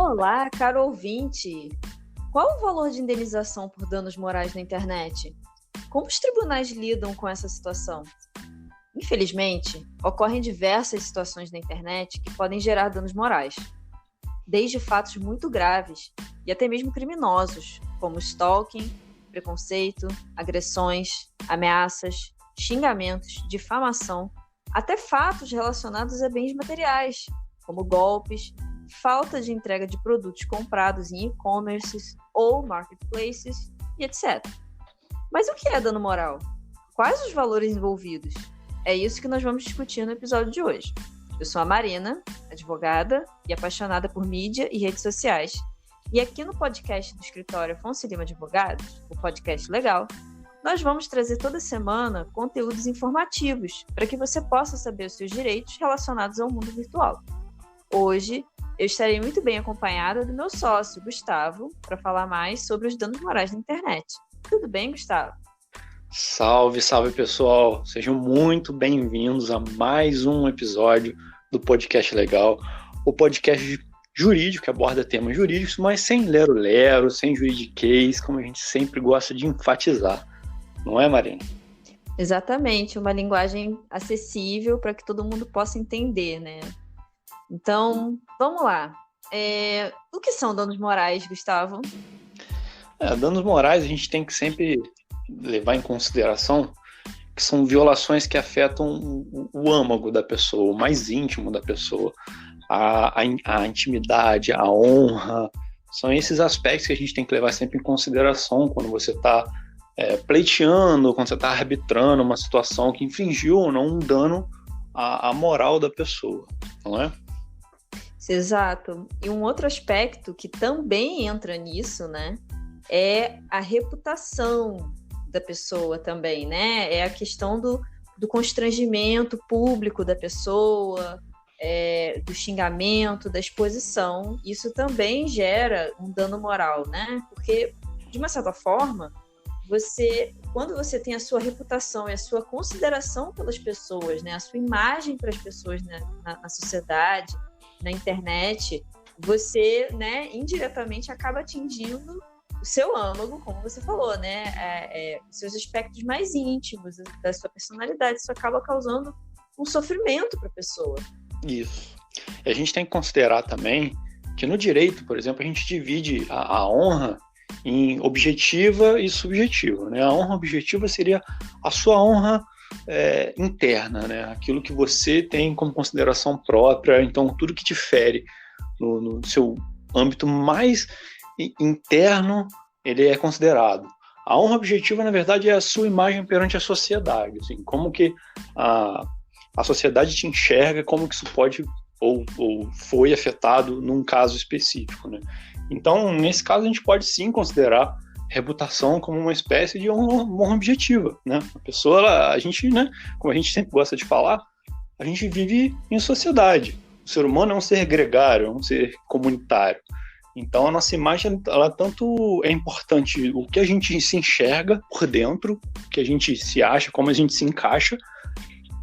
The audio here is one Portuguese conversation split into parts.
Olá, caro ouvinte! Qual o valor de indenização por danos morais na internet? Como os tribunais lidam com essa situação? Infelizmente, ocorrem diversas situações na internet que podem gerar danos morais, desde fatos muito graves e até mesmo criminosos, como stalking, preconceito, agressões, ameaças, xingamentos, difamação, até fatos relacionados a bens materiais, como golpes, falta de entrega de produtos comprados em e-commerces ou marketplaces e etc. Mas o que é dano moral? Quais os valores envolvidos? É isso que nós vamos discutir no episódio de hoje. Eu sou a Marina, advogada e apaixonada por mídia e redes sociais. E aqui no podcast do escritório Afonso Lima Advogados, o podcast legal, nós vamos trazer toda semana conteúdos informativos para que você possa saber os seus direitos relacionados ao mundo virtual. Hoje, eu estarei muito bem acompanhada do meu sócio, Gustavo, para falar mais sobre os danos morais na internet. Tudo bem, Gustavo? Salve, salve pessoal! Sejam muito bem-vindos a mais um episódio do Podcast Legal, o podcast jurídico que aborda temas jurídicos, mas sem lero-lero, sem juridiquês, como a gente sempre gosta de enfatizar. Não é, Marina? Exatamente, uma linguagem acessível para que todo mundo possa entender, né? Então, vamos lá. O que são danos morais, Gustavo? Danos morais a gente tem que sempre levar em consideração que são violações que afetam o âmago da pessoa, o mais íntimo da pessoa, a intimidade, a honra. São esses aspectos que a gente tem que levar sempre em consideração quando você está pleiteando, quando você está arbitrando uma situação que infringiu ou não um dano à moral da pessoa, não é? Exato. E um outro aspecto que também entra nisso, né, é a reputação da pessoa também, né? É a questão do constrangimento público da pessoa, do xingamento, da exposição. Isso também gera um dano moral, né? Porque, de uma certa forma, quando você tem a sua reputação e a sua consideração pelas pessoas, né, a sua imagem para as pessoas na sociedade, na internet, você, né, indiretamente acaba atingindo o seu âmago, como você falou, né, os seus aspectos mais íntimos da sua personalidade. Isso acaba causando um sofrimento para a pessoa. Isso. E a gente tem que considerar também que no direito, por exemplo, a gente divide a honra em objetiva e subjetiva, né? A honra objetiva seria a sua honra interna, né? Aquilo que você tem como consideração própria, então tudo que te fere no seu âmbito mais interno, ele é considerado. A honra objetiva, na verdade, é a sua imagem perante a sociedade, assim, como que a sociedade te enxerga, como que isso pode ou foi afetado num caso específico, né? Então, nesse caso, a gente pode sim considerar reputação como uma espécie de honra objetiva, né? A pessoa, a gente, né, como a gente sempre gosta de falar, a gente vive em sociedade. O ser humano é um ser gregário, é um ser comunitário. Então, a nossa imagem, ela tanto é importante o que a gente se enxerga por dentro, o que a gente se acha, como a gente se encaixa,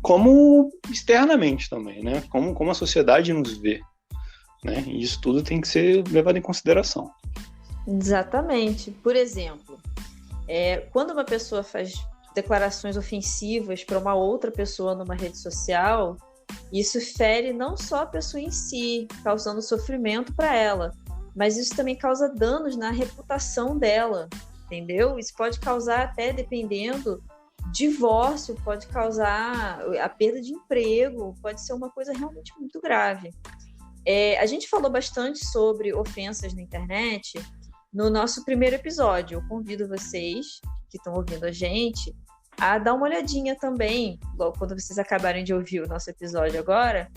como externamente também, né? Como a sociedade nos vê, né? E isso tudo tem que ser levado em consideração. Exatamente. Por exemplo, quando uma pessoa faz declarações ofensivas para uma outra pessoa numa rede social, isso fere não só a pessoa em si, causando sofrimento para ela, mas isso também causa danos na reputação dela, entendeu? Isso pode causar, até dependendo, divórcio, pode causar a perda de emprego, pode ser uma coisa realmente muito grave. A gente falou bastante sobre ofensas na internet no nosso primeiro episódio. Eu convido vocês que estão ouvindo a gente a dar uma olhadinha também, quando vocês acabarem de ouvir o nosso episódio agora,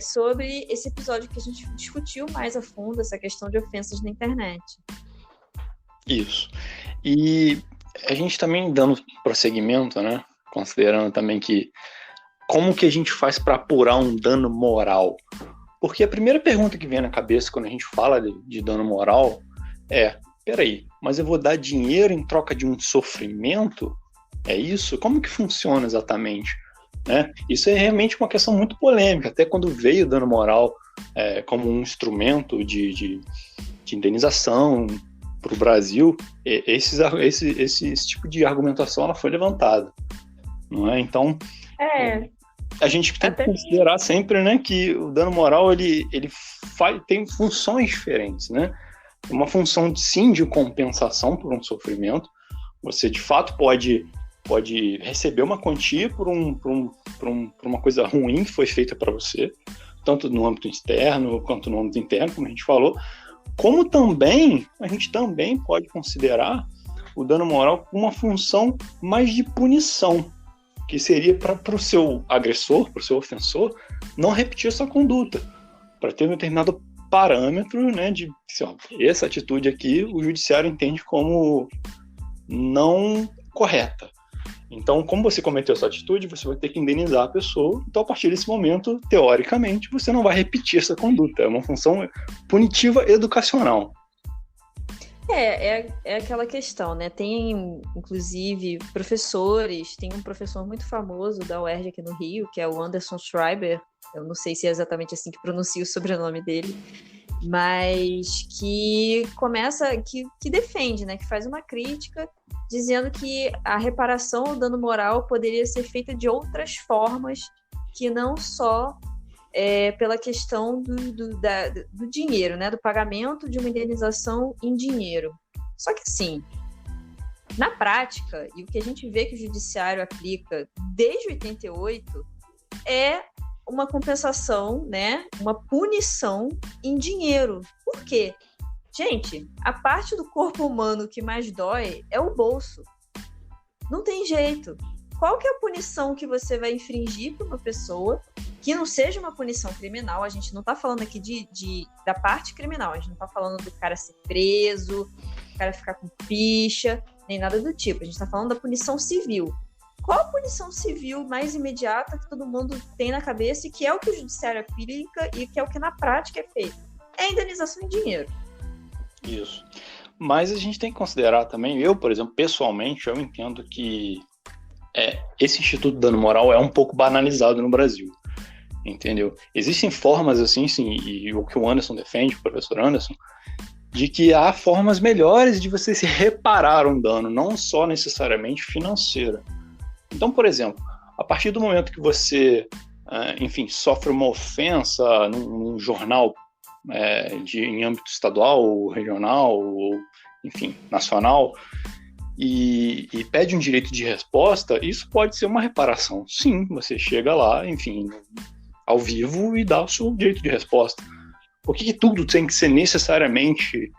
sobre esse episódio que a gente discutiu mais a fundo essa questão de ofensas na internet. Isso. E a gente também dando prosseguimento, né, considerando também que como que a gente faz para apurar um dano moral? Porque a primeira pergunta que vem na cabeça quando a gente fala de dano moral peraí, mas eu vou dar dinheiro em troca de um sofrimento? É isso? Como que funciona exatamente? Né? Isso é realmente uma questão muito polêmica. Até quando veio o dano moral como um instrumento de indenização para o Brasil, esse tipo de argumentação ela foi levantada, não é? Então, a gente tem que considerar sempre, né, que o dano moral ele tem funções diferentes, né? Uma função, sim, de compensação por um sofrimento. Você, de fato, pode receber uma quantia por uma coisa ruim que foi feita para você, tanto no âmbito externo quanto no âmbito interno, como a gente falou, como também a gente também pode considerar o dano moral uma função mais de punição, que seria para o seu agressor, para o seu ofensor, não repetir essa conduta, para ter um determinado parâmetro, né, de essa atitude aqui o judiciário entende como não correta. Então, como você cometeu essa atitude, você vai ter que indenizar a pessoa. Então, a partir desse momento, teoricamente, você não vai repetir essa conduta. É uma função punitiva educacional. É aquela questão, né? Tem, inclusive, professores. Tem um professor muito famoso da UERJ aqui no Rio, que é o Anderson Schreiber. Eu não sei se é exatamente assim que pronuncia o sobrenome dele, mas que defende, né? Que faz uma crítica dizendo que a reparação ou dano moral poderia ser feita de outras formas que não só pela questão do dinheiro, né? Do pagamento de uma indenização em dinheiro. Só que, assim, na prática, e o que a gente vê que o judiciário aplica desde 88 é uma compensação, né? Uma punição em dinheiro. Por quê? Gente, a parte do corpo humano que mais dói é o bolso. Não tem jeito. Qual que é a punição que você vai infringir para uma pessoa que não seja uma punição criminal? A gente não está falando aqui da parte criminal. A gente não está falando do cara ser preso, do cara ficar com ficha, nem nada do tipo. A gente está falando da punição civil. Qual a punição civil mais imediata que todo mundo tem na cabeça e que é o que o judiciário aplica e que é o que na prática é feito? É a indenização em dinheiro. Isso. Mas a gente tem que considerar também, eu, por exemplo, pessoalmente, eu entendo que esse Instituto do Dano Moral é um pouco banalizado no Brasil, entendeu? Existem formas assim, sim, e o que o Anderson defende, o professor Anderson, de que há formas melhores de você se reparar um dano, não só necessariamente financeira. Então, por exemplo, a partir do momento que você, sofre uma ofensa num jornal em âmbito estadual, ou regional, ou, enfim, nacional, e pede um direito de resposta, isso pode ser uma reparação. Sim, você chega lá, enfim, ao vivo e dá o seu direito de resposta. Por que tudo tem que ser necessariamente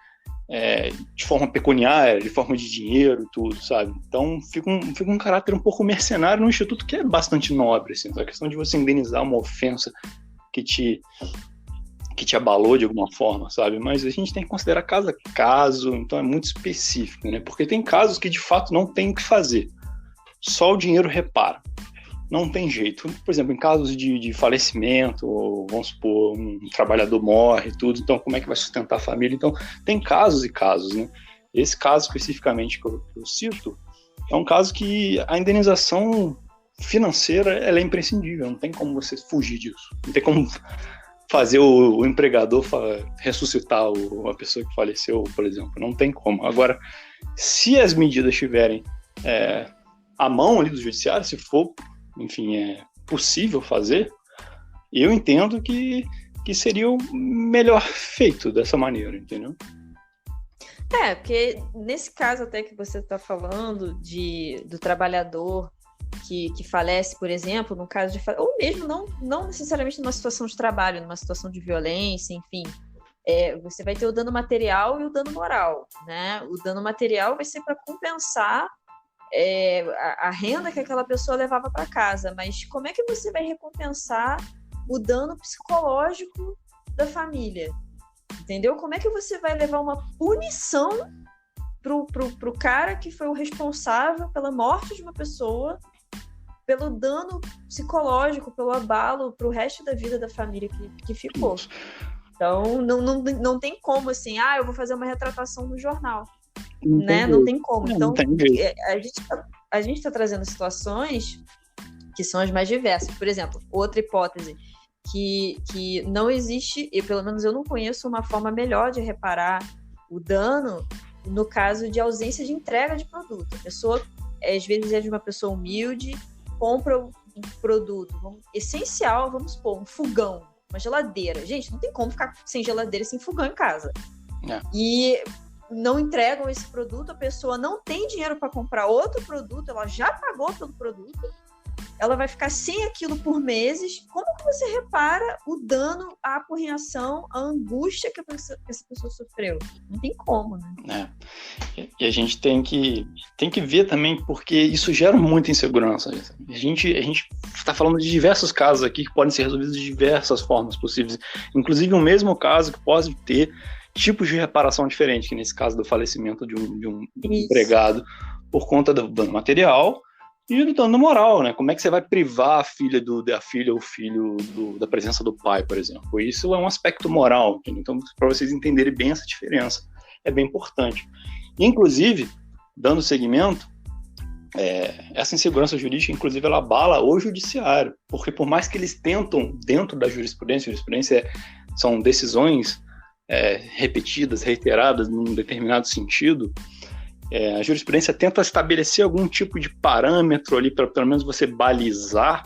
de forma pecuniária, de forma de dinheiro, tudo, sabe? Então fica um caráter um pouco mercenário no Instituto, que é bastante nobre, assim, a questão de você indenizar uma ofensa que te abalou de alguma forma, sabe? Mas a gente tem que considerar caso a caso, então é muito específico, né? Porque tem casos que de fato não tem o que fazer, só o dinheiro repara. Não tem jeito. Por exemplo, em casos de falecimento, ou, vamos supor, um trabalhador morre e tudo, então como é que vai sustentar a família? Então, tem casos e casos, né? Esse caso especificamente que eu cito é um caso que a indenização financeira ela é imprescindível, não tem como você fugir disso. Não tem como fazer o empregador ressuscitar a pessoa que faleceu, por exemplo. Não tem como. Agora, se as medidas estiverem à mão ali do judiciário, se for, enfim, possível fazer, eu entendo que seria o melhor feito dessa maneira, entendeu? Porque nesse caso até que você está falando do trabalhador que falece, por exemplo, no caso de... Ou mesmo não necessariamente numa situação de trabalho, numa situação de violência, enfim, você vai ter o dano material e o dano moral, né? O dano material vai ser para compensar a renda que aquela pessoa levava para casa, mas como é que você vai recompensar o dano psicológico da família? Entendeu? Como é que você vai levar uma punição pro cara que foi o responsável pela morte de uma pessoa, pelo dano psicológico, pelo abalo pro resto da vida da família que ficou? Então, não tem como, assim, eu vou fazer uma retratação no jornal. Né? Não tem como. Então, a gente está trazendo situações que são as mais diversas. Por exemplo, outra hipótese, que não existe, e pelo menos eu não conheço uma forma melhor de reparar o dano no caso de ausência de entrega de produto. A pessoa, às vezes, é de uma pessoa humilde, compra um produto essencial, vamos supor, um fogão, uma geladeira. Gente, não tem como ficar sem geladeira e sem fogão em casa. E não entregam esse produto, a pessoa não tem dinheiro para comprar outro produto, ela já pagou pelo produto, ela vai ficar sem aquilo por meses. Como que você repara o dano, a apurrinhação, a angústia que essa pessoa sofreu? Não tem como, né? E a gente tem que ver também, porque isso gera muita insegurança. A gente está falando de diversos casos aqui que podem ser resolvidos de diversas formas possíveis, inclusive o mesmo caso que pode ter tipos de reparação diferentes, que nesse caso do falecimento de um empregado por conta do dano material e do dano moral, né? Como é que você vai privar a filha ou o filho da presença do pai, por exemplo? Isso é um aspecto moral, entendeu? Então, para vocês entenderem bem essa diferença, é bem importante. Inclusive, dando seguimento, essa insegurança jurídica, inclusive, ela abala o judiciário, porque por mais que eles tentam, dentro da jurisprudência são decisões repetidas, reiteradas num determinado sentido, a jurisprudência tenta estabelecer algum tipo de parâmetro ali para pelo menos você balizar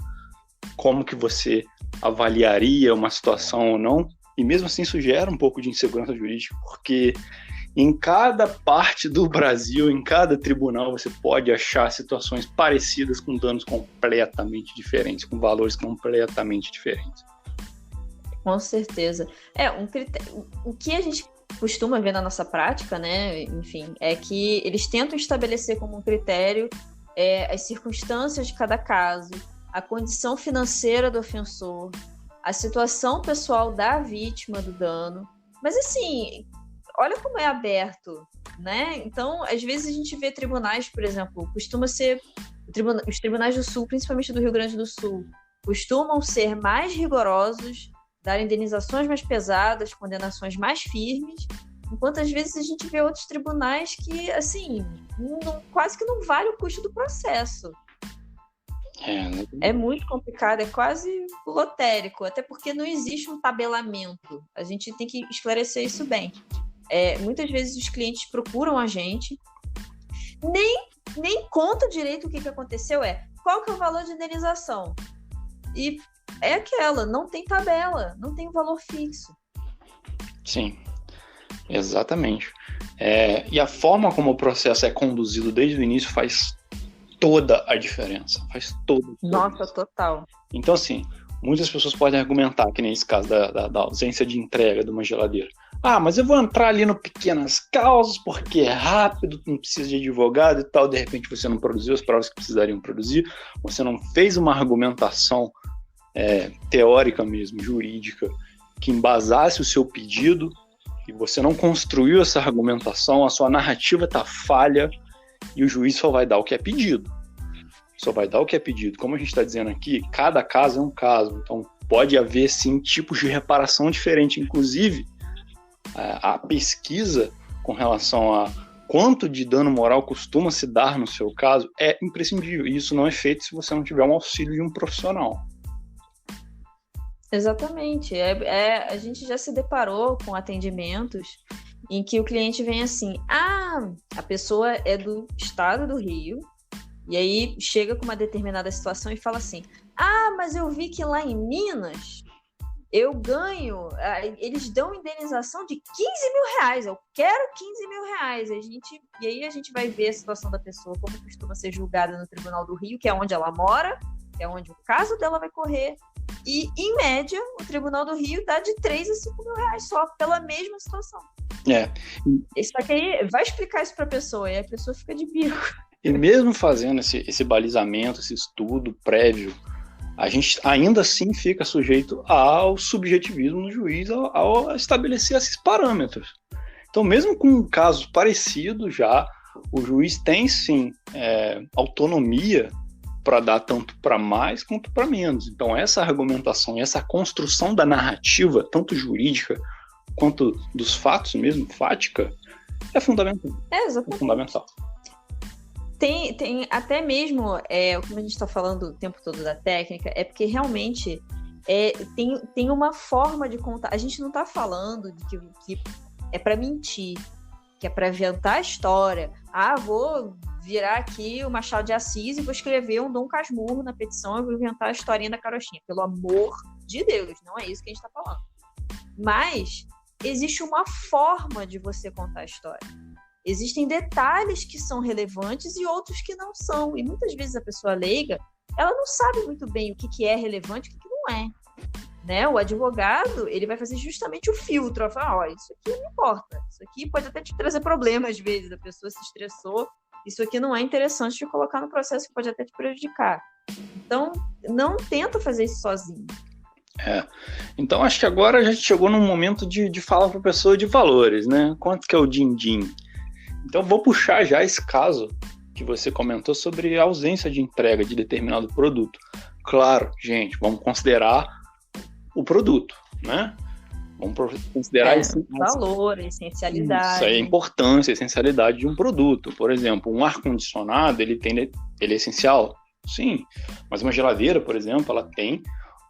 como que você avaliaria uma situação ou não, e mesmo assim isso gera um pouco de insegurança jurídica, porque em cada parte do Brasil, em cada tribunal, você pode achar situações parecidas com danos completamente diferentes, com valores completamente diferentes. Com certeza. O que a gente costuma ver na nossa prática, né, enfim, é que eles tentam estabelecer como um critério as circunstâncias de cada caso, a condição financeira do ofensor, a situação pessoal da vítima do dano. Mas, assim, olha como é aberto, né? Então, às vezes a gente vê tribunais, por exemplo, costuma ser... Os tribunais do Sul, principalmente do Rio Grande do Sul, costumam ser mais rigorosos, dar indenizações mais pesadas, condenações mais firmes, enquanto às vezes a gente vê outros tribunais que, assim, quase que não vale o custo do processo. É muito complicado, é quase lotérico, até porque não existe um tabelamento. A gente tem que esclarecer isso bem. Muitas vezes os clientes procuram a gente, nem conta direito o que aconteceu, qual que é o valor de indenização? E é aquela, não tem tabela, não tem valor fixo. Sim, exatamente. E a forma como o processo é conduzido desde o início faz toda a diferença. Faz toda. Nossa, total. Então, assim, muitas pessoas podem argumentar, que nem esse caso da ausência de entrega de uma geladeira. Mas eu vou entrar ali no pequenas causas, porque é rápido, não precisa de advogado e tal, de repente você não produziu as provas que precisariam produzir, você não fez uma argumentação teórica mesmo, jurídica, que embasasse o seu pedido, e você não construiu essa argumentação, a sua narrativa está falha, e o juiz só vai dar o que é pedido. Só vai dar o que é pedido. Como a gente está dizendo aqui, cada caso é um caso, então pode haver, sim, tipos de reparação diferentes. Inclusive, a pesquisa com relação a quanto de dano moral costuma se dar no seu caso é imprescindível, e isso não é feito se você não tiver um auxílio de um profissional. Exatamente. A gente já se deparou com atendimentos em que o cliente vem assim, a pessoa é do estado do Rio, e aí chega com uma determinada situação e fala assim, mas eu vi que lá em Minas eu ganho, eles dão indenização de 15 mil reais, eu quero 15 mil reais. E aí a gente vai ver a situação da pessoa, como costuma ser julgada no Tribunal do Rio, que é onde ela mora, que é onde o caso dela vai correr. E, em média, o Tribunal do Rio dá de 3 a 5 mil reais só pela mesma situação. Só que aí vai explicar isso para a pessoa, e a pessoa fica de bico. E mesmo fazendo esse balizamento, esse estudo prévio, a gente ainda assim fica sujeito ao subjetivismo do juiz ao estabelecer esses parâmetros. Então, mesmo com casos parecidos já, o juiz tem sim autonomia para dar tanto para mais quanto para menos. Então, essa argumentação, essa construção da narrativa, tanto jurídica quanto dos fatos mesmo, fática, é fundamental. Exatamente. É fundamental. Tem até mesmo, como a gente está falando o tempo todo da técnica, é porque realmente tem uma forma de contar. A gente não está falando de que é para mentir, que é para inventar a história. Vou virar aqui o Machado de Assis e vou escrever um Dom Casmurro na petição e vou inventar a historinha da carochinha. Pelo amor de Deus, não é isso que a gente está falando. Mas existe uma forma de você contar a história. Existem detalhes que são relevantes e outros que não são. E muitas vezes a pessoa leiga, ela não sabe muito bem o que é relevante e o que não é. Né? O advogado, ele vai fazer justamente o filtro. Vai falar, isso aqui não importa. Isso aqui pode até te trazer problemas às vezes. A pessoa se estressou. Isso aqui não é interessante de colocar no processo, que pode até te prejudicar. Então, não tenta fazer isso sozinho. Então, acho que agora a gente chegou num momento de falar para a pessoa de valores, né? Quanto que é o din-din? Então, vou puxar já esse caso que você comentou sobre a ausência de entrega de determinado produto. Claro, gente, vamos considerar o produto, né? Vamos considerar esse valor, a essencialidade. Isso aí, a importância, a essencialidade de um produto. Por exemplo, um ar-condicionado, ele é essencial? Sim. Mas uma geladeira, por exemplo, ela tem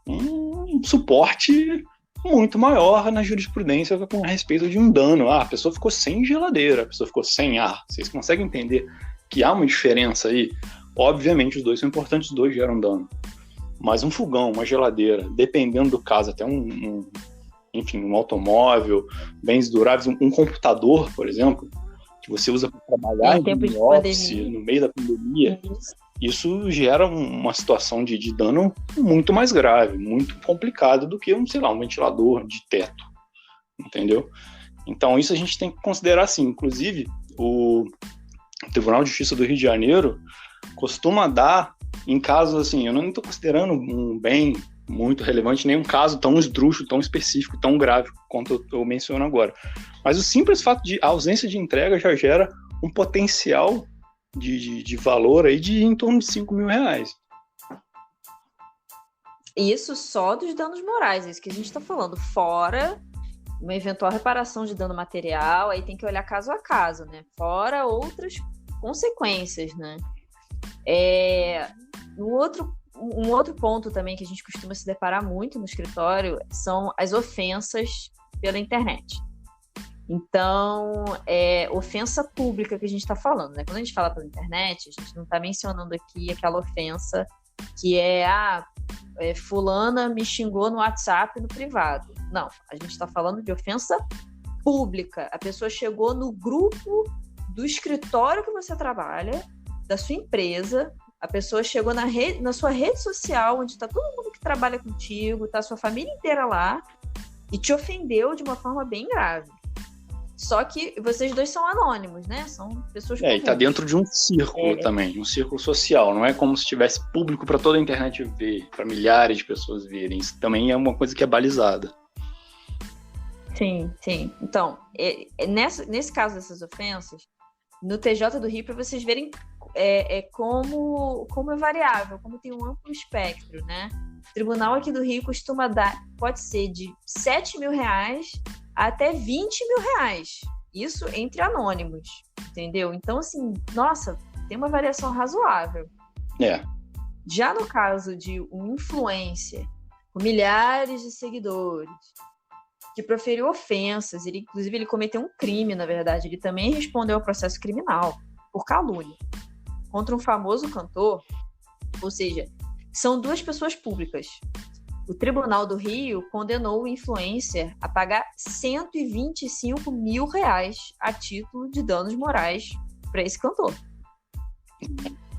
um suporte muito maior na jurisprudência com respeito de um dano. A pessoa ficou sem geladeira, a pessoa ficou sem ar. Vocês conseguem entender que há uma diferença aí? Obviamente, os dois são importantes, os dois geram dano. Mas um fogão, uma geladeira, dependendo do caso, até enfim, um automóvel, bens duráveis, um computador, por exemplo, que você usa para trabalhar em office, no meio da pandemia, isso gera uma situação de dano muito mais grave, muito complicado do que um ventilador de teto, entendeu? Então isso a gente tem que considerar assim. Inclusive, o Tribunal de Justiça do Rio de Janeiro costuma dar, em casos assim, eu não estou considerando um bem muito relevante, nem um caso tão esdrúxulo, tão específico, tão grave quanto eu menciono agora. Mas o simples fato de ausência de entrega já gera um potencial de valor aí de em torno de R$5 mil. Isso só dos danos morais, é isso que a gente está falando. Fora uma eventual reparação de dano material, aí tem que olhar caso a caso, né? Fora outras consequências, né? Um outro ponto também que a gente costuma se deparar muito no escritório são as ofensas pela internet. Então, ofensa pública que a gente está falando, né? Quando a gente fala pela internet, a gente não está mencionando aqui aquela ofensa que fulana me xingou no WhatsApp no privado. Não, a gente está falando de ofensa pública. A pessoa chegou no grupo do escritório que você trabalha, da sua empresa, a pessoa chegou na sua rede social, onde está todo mundo que trabalha contigo, está a sua família inteira lá, e te ofendeu de uma forma bem grave. Só que vocês dois são anônimos, né? São pessoas comuns. E tá dentro de um círculo também, um círculo social. Não é como se tivesse público para toda a internet ver, para milhares de pessoas verem. Isso também é uma coisa que é balizada. Sim, sim. Então, nesse caso dessas ofensas, no TJ do Rio, para vocês verem como é variável, como tem um amplo espectro, né? O tribunal aqui do Rio costuma dar, pode ser de R$7 mil até R$20 mil. Isso entre anônimos, entendeu? Então, assim, nossa, tem uma variação razoável. Já no caso de um influencer com milhares de seguidores, que proferiu ofensas, inclusive ele cometeu um crime, na verdade, ele também respondeu ao processo criminal por calúnia contra um famoso cantor, ou seja, são duas pessoas públicas. O Tribunal do Rio condenou o influencer a pagar R$125 mil a título de danos morais para esse cantor.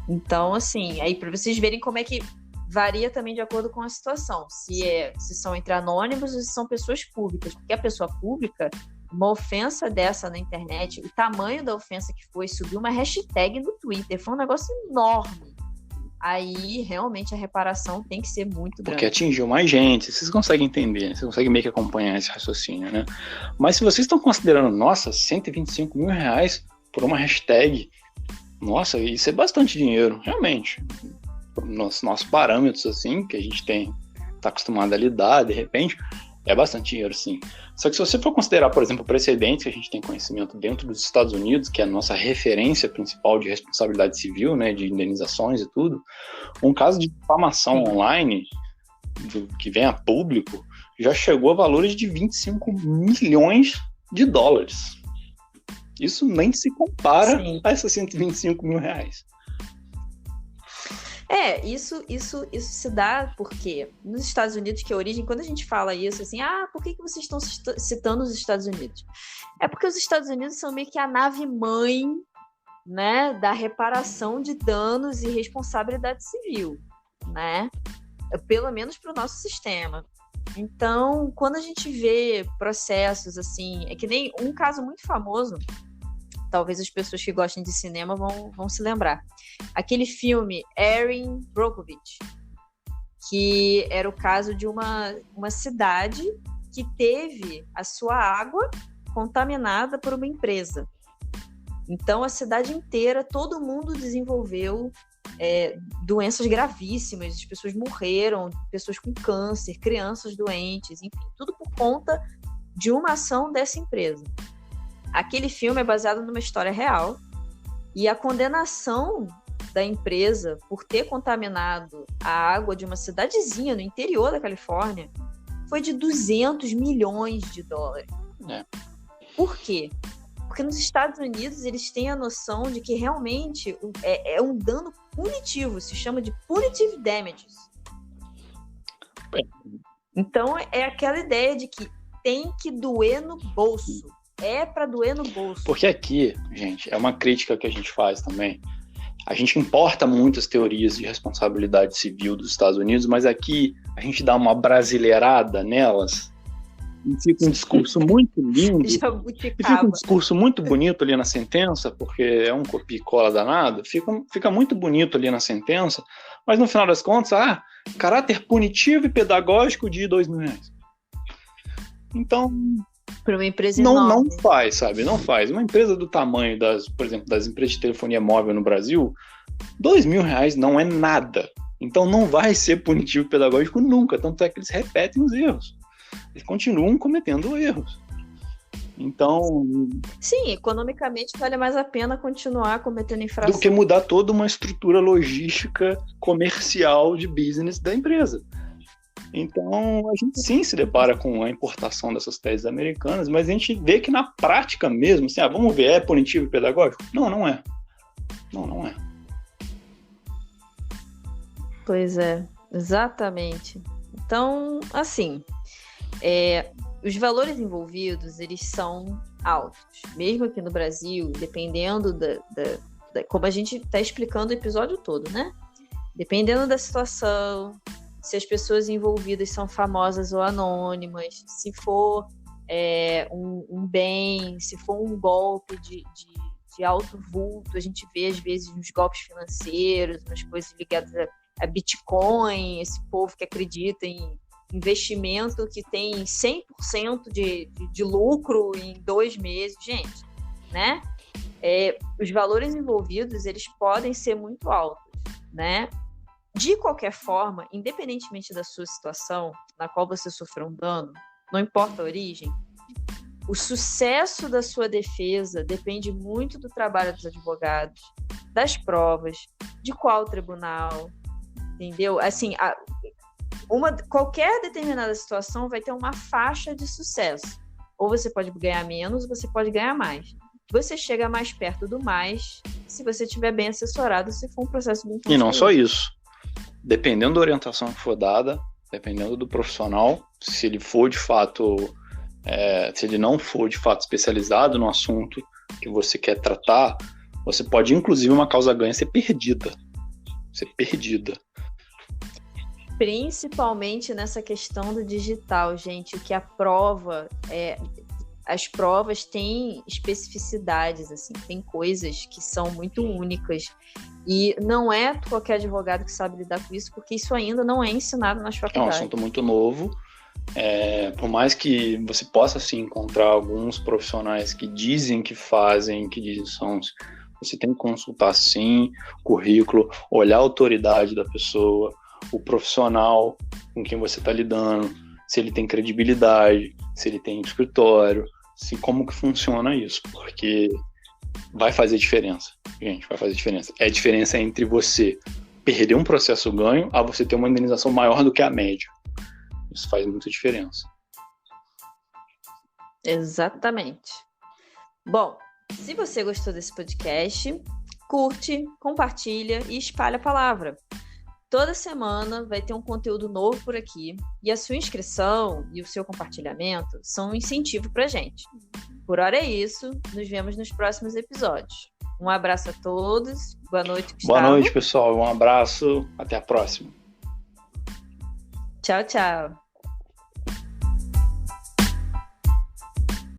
Então, assim, aí para vocês verem como é que varia também de acordo com a situação. Se são entre anônimos ou se são pessoas públicas. Porque a pessoa pública, uma ofensa dessa na internet, o tamanho da ofensa que foi, subiu uma hashtag no Twitter, foi um negócio enorme. Aí, realmente, a reparação tem que ser muito grande. Porque atingiu mais gente, vocês conseguem entender, vocês conseguem meio que acompanhar esse raciocínio, né? Mas se vocês estão considerando, nossa, R$125 mil por uma hashtag, nossa, isso é bastante dinheiro, realmente. Nos nossos parâmetros, assim, que a gente tá acostumado a lidar, de repente, é bastante dinheiro, sim. Só que se você for considerar, por exemplo, precedentes que a gente tem conhecimento dentro dos Estados Unidos, que é a nossa referência principal de responsabilidade civil, né, de indenizações e tudo, um caso de difamação online, que vem a público já chegou a valores de 25 milhões de dólares. Isso nem se compara a esses 125 mil reais. Isso se dá porque nos Estados Unidos, que é a origem, quando a gente fala isso, assim, por que vocês estão citando os Estados Unidos? É porque os Estados Unidos são meio que a nave-mãe, né, da reparação de danos e responsabilidade civil, né? Pelo menos para o nosso sistema. Então, quando a gente vê processos assim, é que nem um caso muito famoso, talvez as pessoas que gostem de cinema vão se lembrar. Aquele filme Erin Brockovich, que era o caso de uma cidade que teve a sua água contaminada por uma empresa. Então, a cidade inteira, todo mundo desenvolveu doenças gravíssimas, as pessoas morreram, pessoas com câncer, crianças doentes, enfim, tudo por conta de uma ação dessa empresa. Aquele filme é baseado numa história real e a condenação da empresa por ter contaminado a água de uma cidadezinha no interior da Califórnia foi de 200 milhões de dólares. Por quê? Porque nos Estados Unidos eles têm a noção de que realmente é um dano punitivo, se chama de punitive damages. Então é aquela ideia de que tem que doer no bolso. É para doer no bolso. Porque aqui, gente, é uma crítica que a gente faz também. A gente importa muitas teorias de responsabilidade civil dos Estados Unidos, mas aqui a gente dá uma brasileirada nelas e fica um discurso muito lindo. E fica um discurso muito bonito ali na sentença, porque é um copia e cola danado. Fica muito bonito ali na sentença, mas no final das contas, caráter punitivo e pedagógico de R$2.000. Então, para uma empresa não faz, sabe? Não faz. Uma empresa do tamanho por exemplo, das empresas de telefonia móvel no Brasil, R$2.000 não é nada. Então não vai ser punitivo e pedagógico nunca. Tanto é que eles repetem os erros. Eles continuam cometendo erros. Então... Sim, economicamente vale mais a pena continuar cometendo infração do que mudar toda uma estrutura logística comercial de business da empresa. Então, a gente sim se depara com a importação dessas teses americanas, mas a gente vê que na prática mesmo, assim, vamos ver, é punitivo e pedagógico? Não é. Não é. Pois é, exatamente. Então, assim, os valores envolvidos, eles são altos. Mesmo aqui no Brasil, dependendo como a gente está explicando o episódio todo, né? Dependendo da situação, se as pessoas envolvidas são famosas ou anônimas, se for um bem, se for um golpe de alto vulto, a gente vê às vezes uns golpes financeiros, umas coisas ligadas a Bitcoin, esse povo que acredita em investimento que tem 100% de lucro em 2 meses, gente, né? Os valores envolvidos, eles podem ser muito altos, né? De qualquer forma, independentemente da sua situação, na qual você sofreu um dano, não importa a origem, o sucesso da sua defesa depende muito do trabalho dos advogados, das provas, de qual tribunal, entendeu? Assim, qualquer determinada situação vai ter uma faixa de sucesso. Ou você pode ganhar menos, ou você pode ganhar mais. Você chega mais perto do mais se você estiver bem assessorado, se for um processo bem construído. E não só isso. Dependendo da orientação que for dada, dependendo do profissional, se ele for de fato, se ele não for de fato especializado no assunto que você quer tratar, você pode, inclusive, uma causa ganha ser perdida. Principalmente nessa questão do digital, gente, o que a prova as provas têm especificidades, assim, tem coisas que são muito únicas e não é qualquer advogado que sabe lidar com isso, porque isso ainda não é ensinado nas faculdades. É um assunto muito novo, por mais que você possa sim encontrar alguns profissionais que dizem que fazem, que dizem são, você tem que consultar sim o currículo, olhar a autoridade da pessoa, o profissional com quem você está lidando, se ele tem credibilidade, se ele tem escritório, como que funciona isso, porque vai fazer diferença, gente, vai fazer diferença. É a diferença entre você perder um processo ganho a você ter uma indenização maior do que a média. Isso faz muita diferença. Exatamente. Bom, se você gostou desse podcast, curte, compartilha e espalha a palavra. Toda semana vai ter um conteúdo novo por aqui e a sua inscrição e o seu compartilhamento são um incentivo pra gente. Por hora é isso, nos vemos nos próximos episódios. Um abraço a todos, boa noite, Gustavo. Boa noite, pessoal, um abraço, até a próxima. Tchau, tchau.